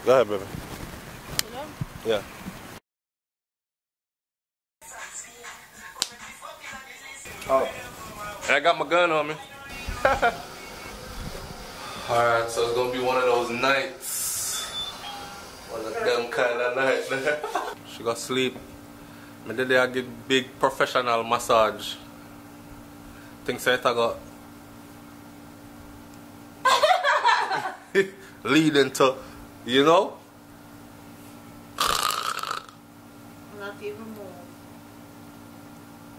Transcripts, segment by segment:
Go ahead, baby. Yeah. Oh, I got my gun on me. Alright, so it's gonna be one of those nights. One of them kind of nights. She got sleep. Me did I give big professional massage. Things I got leading to, you know? Not even more.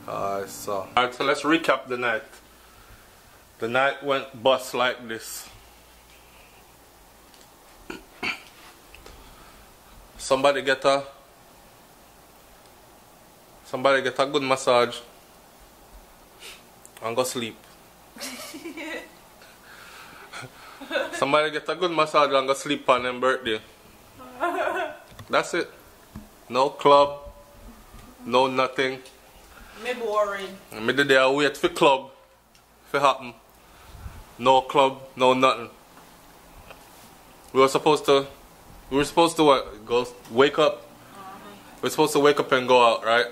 Alright, so let's recap the night. The night went bust like this. Somebody get a good massage and go sleep. Somebody get a good massage and go sleep on their birthday. That's it. No club, no nothing. Me boring. Me did there wait for club for happen. No club, no nothing. We were supposed to what? Go wake up. We're supposed to wake up and go out, right?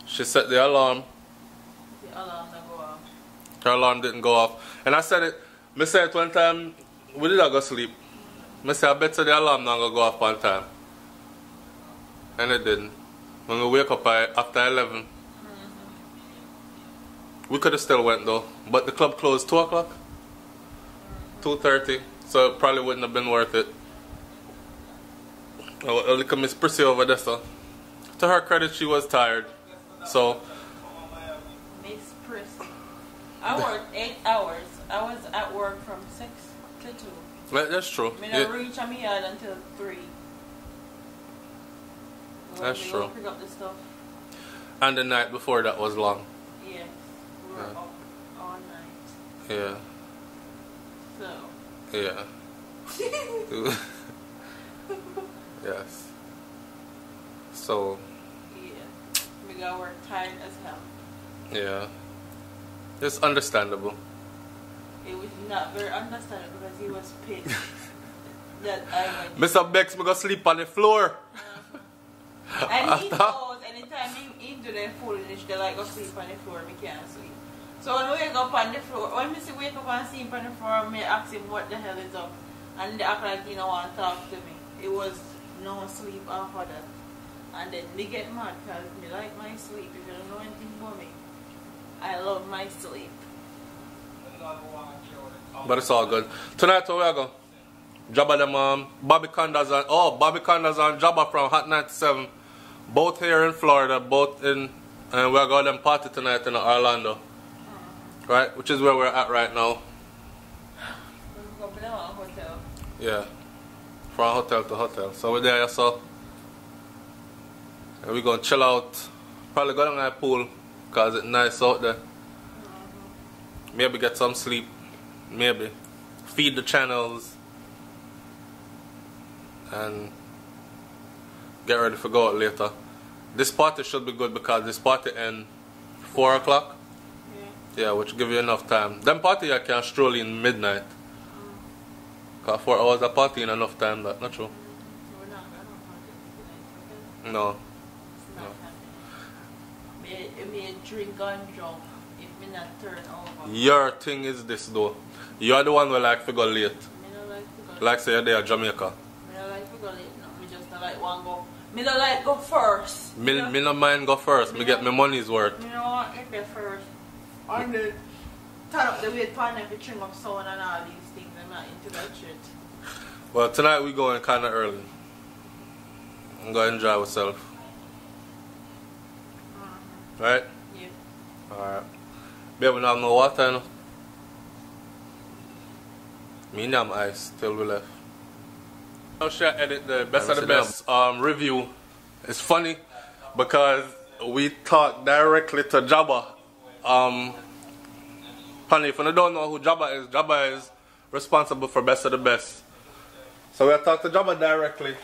She set the alarm. The alarm didn't go off. Her alarm didn't go off. And I said it, me said it one time, we did not go sleep. I said, I bet the alarm not gonna go off on time. And it didn't. When we wake up after 11, we could have still went though. But the club closed 2 o'clock? 2:30. So it probably wouldn't have been worth it. Oh, look at Miss Prissy over there, so. To her credit, she was tired. So. Miss Prissy. I worked 8 hours. I was at work from 6 to 2. Well, that's true. I didn't reach my yard until 3. That's true. Pick up the stuff. And the night before that was long. Yes. We were up all night. Yeah. So. Yeah. Yes. So. Yeah. We got work tired as hell. Yeah. It's understandable. It was not very understandable because he was pissed that I went. Mr. Bex, me go sleep on the floor. And he knows anytime he do their foolish, they like go sleep on the floor, me can't sleep. So when we wake up on the floor, when we wake up and see him on the floor, me ask him what the hell is up. And they act like he don't want to talk to me. It was no sleep after that. And then they get mad because me like my sleep. If you don't know anything about me, I love my sleep. But it's all good. Tonight where we go? Jabba them Bobby Condas and Jabba from Hot 97. Both here in Florida, both in, and we're going to them party tonight in Orlando. Right? Which is where we're at right now. We're going to a hotel. Yeah. From hotel to hotel. So we're there, so. And we're going to chill out. Probably go down to the pool because it's nice out there. Maybe get some sleep. Maybe. Feed the channels. And get ready for go out later. This party should be good because this party ends 4 o'clock. Yeah, which give you enough time. Them party I can stroll in midnight. Because 4 hours of party in enough time, that not true. No. Me drink and jump if me not turn over. Your thing is this though. You're the one who like to go late. Me don't like to go like say you're there at Jamaica. Me don't like to go late, no. Me just don't like one go. Me don't like go first. Me no mind go first. Me get my money's worth. Me don't want to get first. And then turn up the weight pan if you trim up sound and all these things. I'm not into that shit. Well, tonight we going kind of early. I'm going to enjoy ourselves. Right? Yeah. Alright. Babe, we don't have no water, you know? Me and them ice till we left. I'll share edit the best of the best review. It's funny because we talked directly to Jabba. Honey, if you don't know who Jabba is responsible for best of the best. So we'll talk to Jabba directly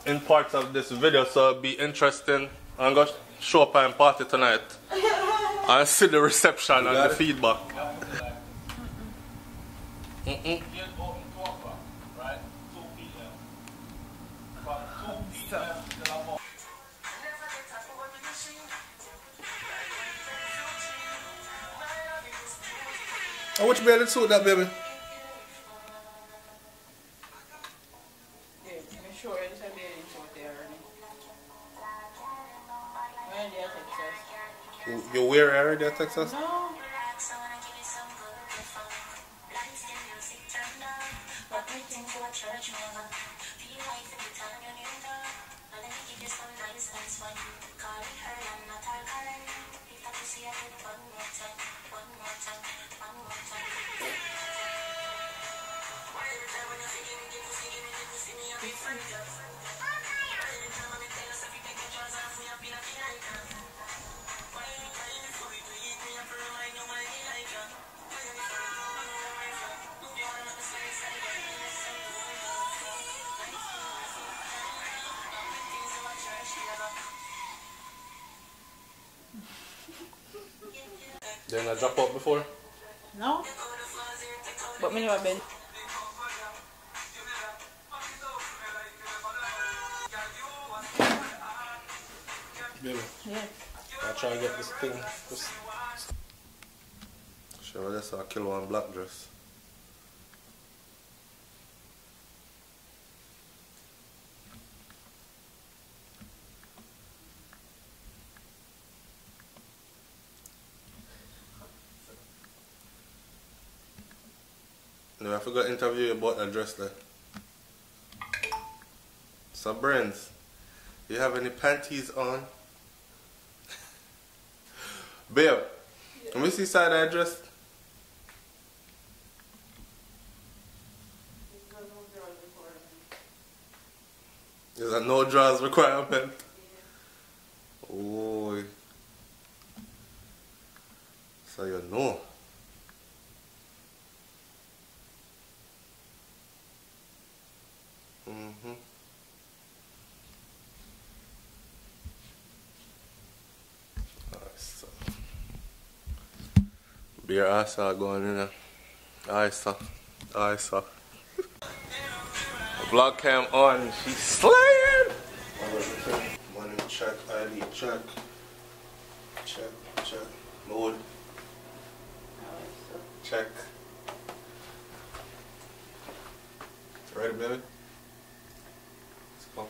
in parts of this video, so it'll be interesting. I'm going to show up and party tonight and see the reception and the feedback. Oh, which belly suit that, baby? Yeah, I'm sure it's a bathing suit there, already. When they are Texas. You wear already at Texas? No. Then I drop out before? No? But me never been. Baby. Yeah. I try to get this thing. Sure, that's a kilo on black dress. No, I forgot to interview you about that dress there. So, Brens, you have any panties on? Babe, yeah. Let me see side that dress. Is a no drawers requirement? Oh, so you know. So. Beer ass going in there. I saw. Vlog cam on. She's slaying. Money check, ID check. Check. Mode. Check. Ready, baby? Let's go.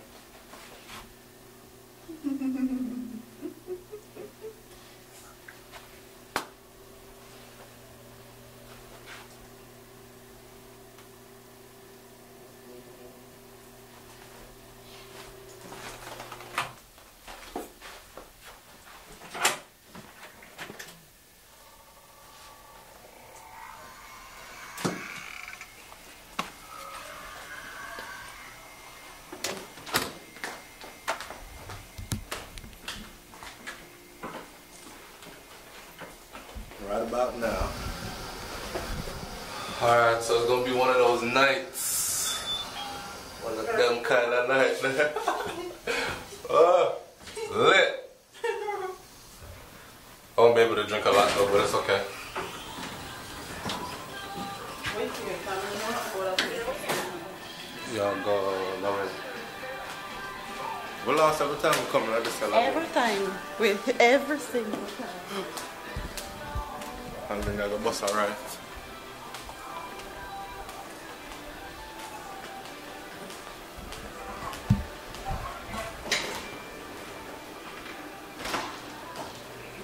Right about now. Alright, so it's gonna be one of those nights. One of them kind of nights. Lit. I won't be able to drink a lot though, but it's okay. Y'all go love it. We lost every time we come like this. Every time. With every single time. And then the bus alright.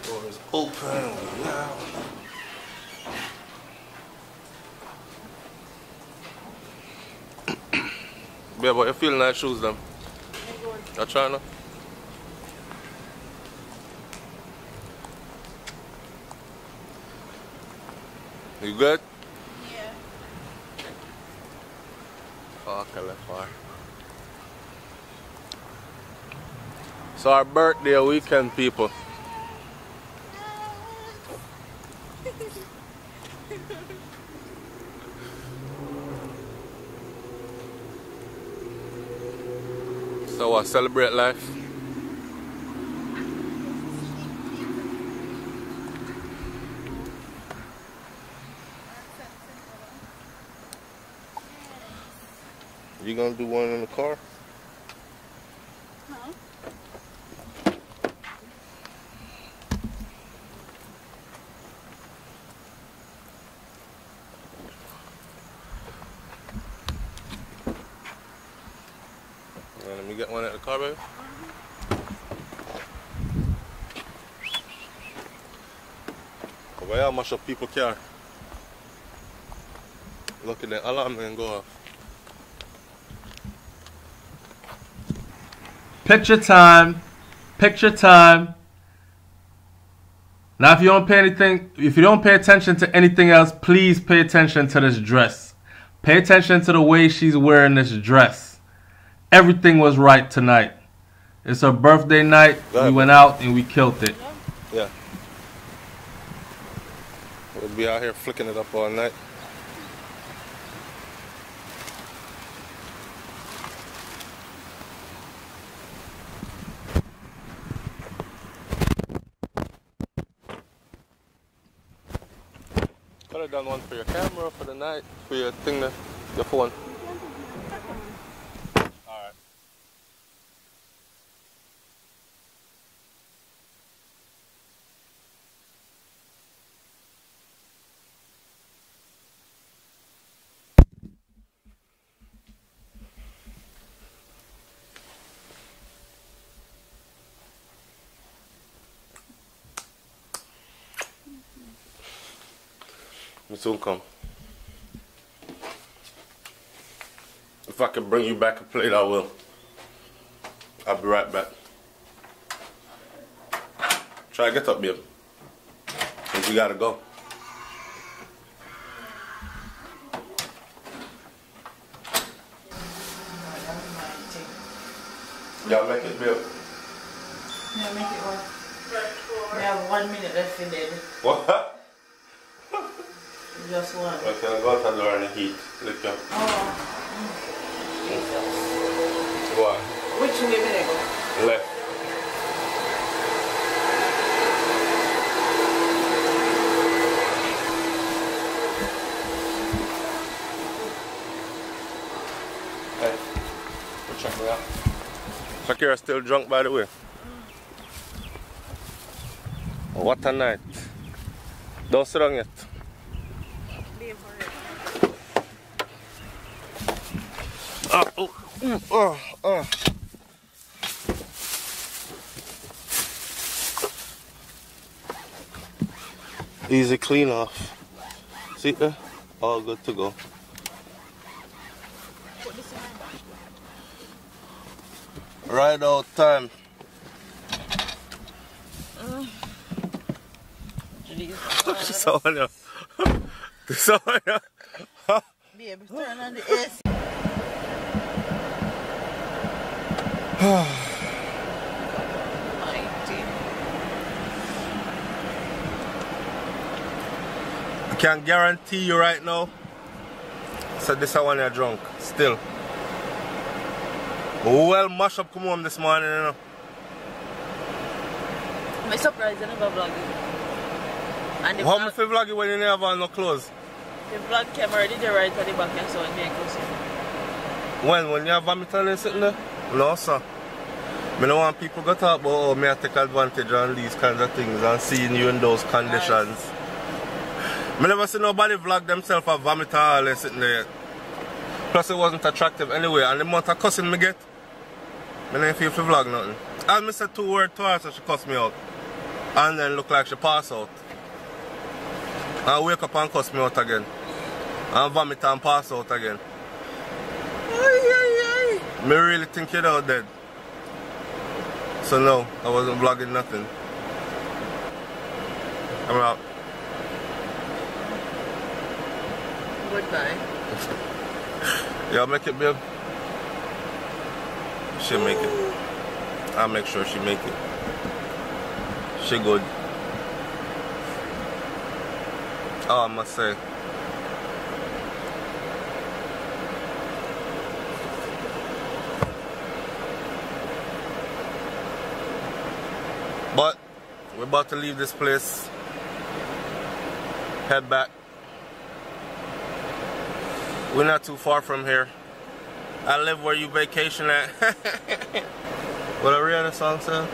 Doors open, yeah. Yeah, but you feeling like shoes them? You're trying to? You good? Yeah. Fuck, I left far. So our birthday weekend, people. So what, celebrate life? You gonna do one in the car? Huh? Let me get one at the car, baby. Why y'all mash up people's car? Look at the alarm and go off. Picture time. Picture time. Now if you don't pay attention to anything else, please pay attention to this dress. Pay attention to the way she's wearing this dress. Everything was right tonight. It's her birthday night. We went out and we killed it. Yeah. We'll be out here flicking it up all night. Could have done one for your camera for the night, for your thing, your phone. Alright. Me soon come. If I can bring you back a plate, I will. I'll be right back. Try to get up, babe. Cause we gotta go. Y'all make it, babe. Yeah, make it one. We have 1 minute left in there. What? Just one. Okay, I'll go out the door in the heat. Look up. Oh. Go on. Which way will I go? Left. Hey, check me out. Shakira's still drunk, by the way. What a night. Don't sit down yet. Easy clean off. See there? All good to go. Right out time. Sonia. Sonia. Babe, turn on the AC. I can guarantee you right now. So this is when you're drunk. Still. Well, mash up come home this morning, you know. I'm surprised you never vlog it. And how much you vlog it when you never have no clothes? The vlog camera did the right at the back and so on me close. When you have vomit and sitting there? No, sir. I don't want people to talk about how me I take advantage on these kinds of things and seeing you in those conditions. I never see nobody vlog themselves or vomit all and sitting there. Plus it wasn't attractive anyway, and the amount of cussing me get, I didn't feel to vlog nothing. And I said 2 words to her so she cussed me out. And then look like she passed out. And wake up and cuss me out again. And vomit and pass out again. Me really think you're out dead. So no, I wasn't vlogging nothing. I'm out. Goodbye. Y'all make it, babe? She'll make it. I'll make sure she make it. She good. Oh, I must say. But we're about to leave this place. Head back. We're not too far from here. I live where you vacation at. What a Rihanna song said?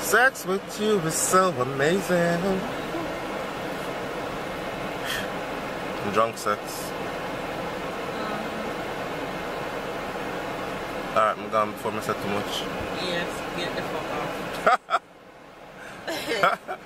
Sex with you is so amazing. Drunk sex. Alright, I'm gone before I said too much. Yes, get the fuck off.